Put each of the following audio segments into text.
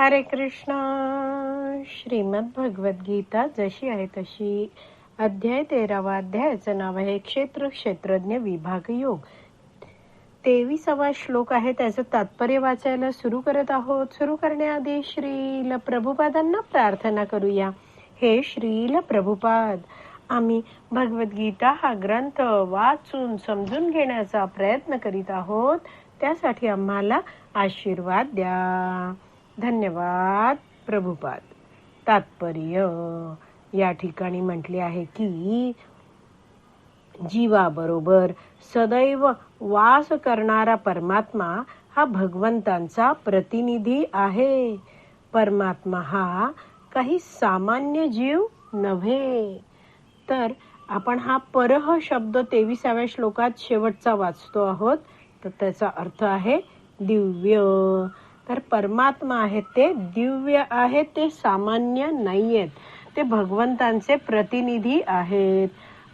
हरे कृष्णा. श्रीमद भगवद गीता जशी आहे तशी, अध्याय 13. अध्यायाचं नाव आहे क्षेत्रज्ञ विभाग योग. 23वा श्लोक आहे. त्याचं तात्पर्य वाचायला सुरू करत आहोत. सुरू करण्याआधी श्रील प्रभुपादांना प्रार्थना करूया. हे श्रील प्रभुपाद, आम्ही भगवद्गीता हा ग्रंथ वाचून समजून घेण्याचा प्रयत्न करीत आहोत. त्यासाठी आम्हाला आशीर्वाद द्या. धन्यवाद प्रभुपाद. तात्पर्य या ठिकाणी म्हटले आहे की जीवाबरोबर सदैव वास करणारा परमात्मा हा भगवंतांचा प्रतिनिधी आहे. परमात्मा हा काही सामान्य जीव नव्हे. तर आपण हा परह शब्द 23व्या श्लोकात शेवटचा वाचतो आहोत. तर त्याचा अर्थ आहे दिव्य. तर परमात्मा आहेत ते दिव्य आहेत, ते सामान्य नाहीयेत. ते भगवंतांचे प्रतिनिधी आहेत.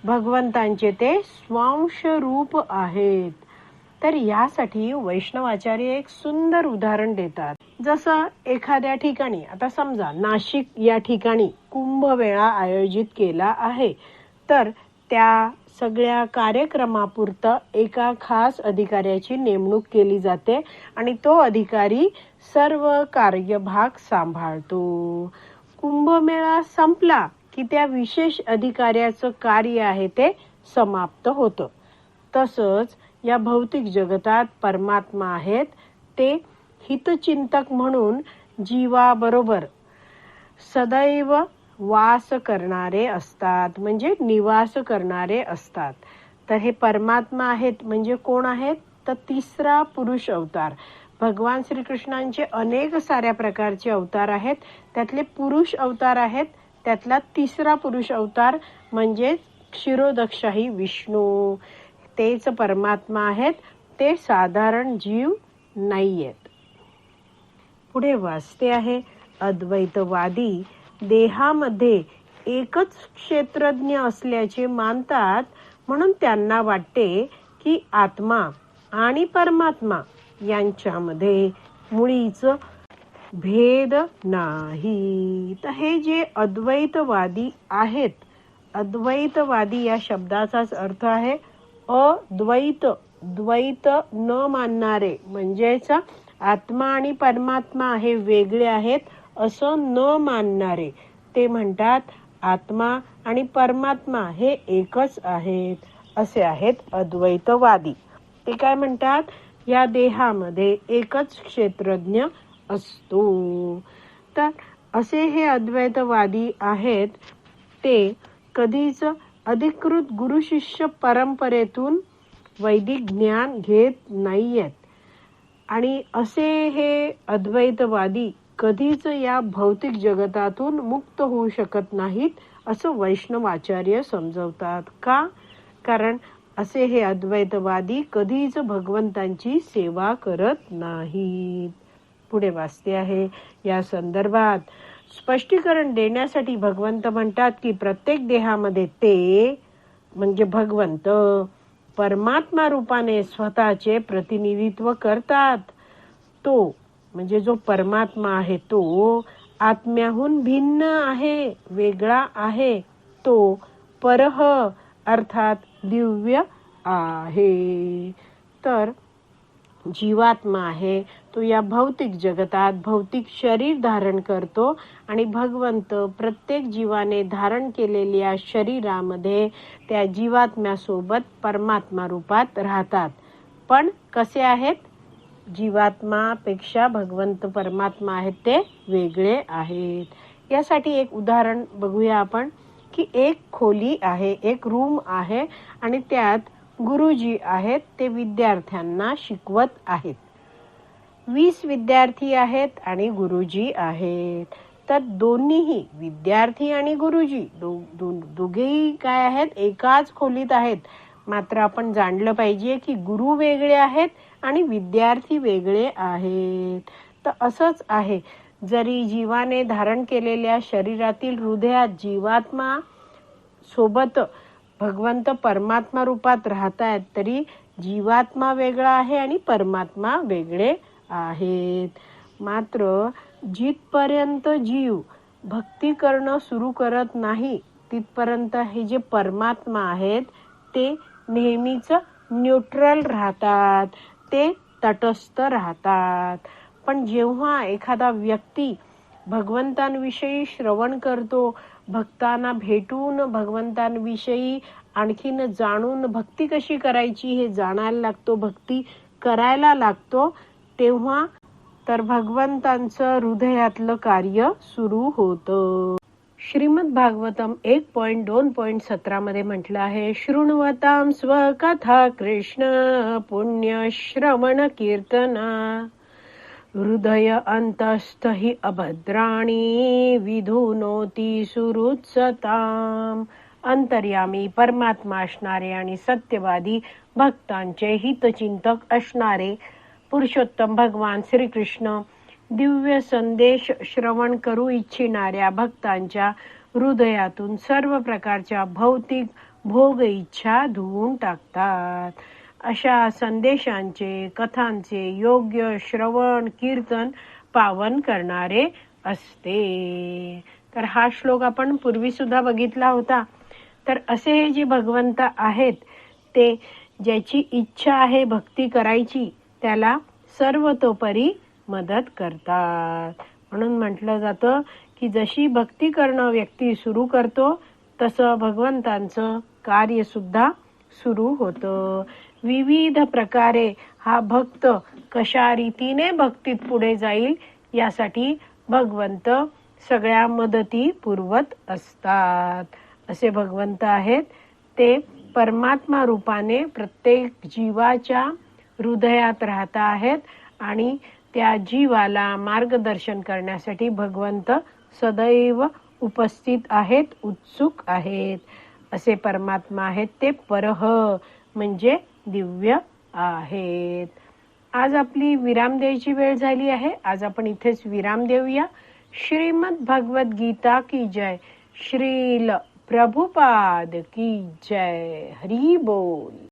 भगवंतांचे ते स्वांश रूप आहेत. तर यासाठी वैष्णवाचार्य एक सुंदर उदाहरण देतात. जसं एखाद्या ठिकाणी, आता समजा नाशिक या ठिकाणी कुंभमेळा आयोजित केला आहे, तर त्या सगळ्या कार्यक्रमापुरतं एका खास अधिकाऱ्याची नेमणूक केली जाते आणि तो अधिकारी सर्व कार्यभाग सांभाळतो. कुंभमेळा संपला की त्या विशेष अधिकाऱ्याचं कार्य आहे ते समाप्त होतं. तसंच या भौतिक जगतात परमात्मा आहेत ते हितचिंतक म्हणून जीवाबरोबर सदैव वास करणारे असतात, म्हणजे निवास करणारे असतात. तर हे परमात्मा आहेत म्हणजे कोण आहेत? तर तिसरा पुरुष अवतार. भगवान श्रीकृष्णांचे अनेक साऱ्या प्रकारचे अवतार आहेत. त्यातले पुरुष अवतार आहेत. त्यातला तिसरा पुरुष अवतार म्हणजे क्षीरोदक्षाही विष्णू, तेच परमात्मा आहेत. ते साधारण जीव नाहीयेत. पुढे वाचते आहे. अद्वैतवादी देहामध्ये एकच क्षेत्रज्ञ असल्याचे मानतात, म्हणून त्यांना वाटते की आत्मा आणि परमात्मा यांच्यामध्ये मुळीच भेद नाही. तर हे जे अद्वैतवादी आहेत, अद्वैतवादी या शब्दाचाच अर्थ आहे अद्वैत, द्वैत न मानणारे, म्हणजेच आत्मा आणि परमात्मा हे वेगळे आहेत असं न मानणारे. ते म्हणतात आत्मा आणि परमात्मा हे एकच आहेत, असे आहेत अद्वैतवादी. ते काय म्हणतात? या देहामध्ये एकच क्षेत्रज्ञ असतो. तर असे हे अद्वैतवादी आहेत. ते कधीच अधिकृत गुरु शिष्य परंपरेतून वैदिक ज्ञान घेत नाहीयेत. आणि असे हे अद्वैतवादी कधीच या भौतिक जगतातून मुक्त होऊ शकत नाहीत, असं वैष्णवाचार्य समजवतात. का? कारण असे हे अद्वैतवादी कधीच भगवंतांची सेवा करत नाहीत. पुढे वाचते आहे. या संदर्भात स्पष्टीकरण देण्यासाठी भगवंत म्हणतात की प्रत्येक देहामध्ये ते म्हणजे भगवंत परमात्मा रूपाने स्वतःचे प्रतिनिधित्व करतात. तो म्हणजे जो परमात्मा आहे तो आत्म्याहून भिन्न आहे, वेगळा आहे. तो परह अर्थात दिव्य आहे. तर जीवात्मा आहे तो या भौतिक जगतात भौतिक शरीर धारण करतो आणि भगवंत प्रत्येक जीवाने धारण केलेल्या शरीरामध्ये त्या जीवात्म्यासोबत परमात्मा रूपात राहतात. पण कसे आहेत? जीवात्मापेक्षा भगवंत परमात्मा आहेत ते वेगळे आहेत. यासाठी एक उदाहरण बघूया आपण की एक खोली आहे, एक रूम आहे आणि त्यात गुरुजी आहेत. ते विद्यार्थ्यांना शिकवत आहेत. 20 विद्यार्थी आहेत आणि गुरुजी आहेत. तर दोन्हीही विद्यार्थी आणि गुरुजी दोघेही काय आहेत? एकाच खोलीत आहेत. मात्र आपण जाणलं पाहिजे की गुरु वेगळे आहेत आणि विद्यार्थी वेगळे आहेत. तर असंच आहे. जरी जीवाने धारण केलेल्या शरीरातील हृदयात जीवात्मा सोबत भगवंत परमात्मा रूपात राहतायत, तरी जीवात्मा वेगळा आहे आणि परमात्मा वेगळे आहेत. मात्र जिथपर्यंत जीव भक्ती करणं सुरू करत नाही तिथपर्यंत हे जे परमात्मा आहेत ते नेहमीच न्यूट्रल राहतात, ते तटस्थ राहतात. पण जेव्हा एखादा व्यक्ती भगवंतांविषयी श्रवण करतो, भक्तांना भेटून भगवंतांविषयी आणखीन जाणून भक्ती कशी करायची हे जाणायला लागतो, भक्ती करायला लागतो, तेव्हा तर भगवंतांचं हृदयातलं कार्य सुरू होतं. श्रीमद भागवतम 1.2.17 मध्ये म्हटलं आहे, शृण्वतां स्वकथा कृष्ण पुण्य श्रवण कीर्तना हृदय अंतस्थ हि अभद्राणी विधुनोती सुरुत्सताम. अंतर्यामी परमात्मा असणारे आणि सत्यवादी भक्तांचे हितचिंतक असणारे पुरुषोत्तम भगवान श्रीकृष्ण दिव्य संदेश श्रवण करू इच्छिणाऱ्या भक्तांच्या हृदयातून सर्व प्रकारच्या भौतिक भोग इच्छा धुवून टाकतात. अशा संदेशांचे कथांचे योग्य श्रवण कीर्तन पावन करणारे असते. तर हा श्लोक आपण पूर्वी सुद्धा बघितला होता. तर असे हे जे भगवंत आहेत ते ज्याची इच्छा आहे भक्ती करायची त्याला सर्वतोपरी मदत करतात. म्हणून म्हटलं जातं की जशी भक्ती करणं व्यक्ती सुरू करतो तसं भगवंतांचं कार्य सुद्धा सुरू होतं. विविध प्रकारे हा भक्त कशा रीतीने भक्तीत पुढे जाईल यासाठी भगवंत सगळ्या मदती पुरवत असतात. असे भगवंत आहेत ते परमात्मा रूपाने प्रत्येक जीवाच्या हृदयात राहत आहेत आणि त्या जीवाला मार्गदर्शन करण्यासाठी भगवंत सदैव उपस्थित आहेत, उत्सुक आहेत. असे परमात्मा आहेत ते परह म्हणजे दिव्य आहेत. आज आपली विराम द्यायची वेळ झाली आहे. आज आपण इथेच विराम देऊया. श्रीमद भगवत गीता की जय. श्रील प्रभुपाद की जय. हरी बोल.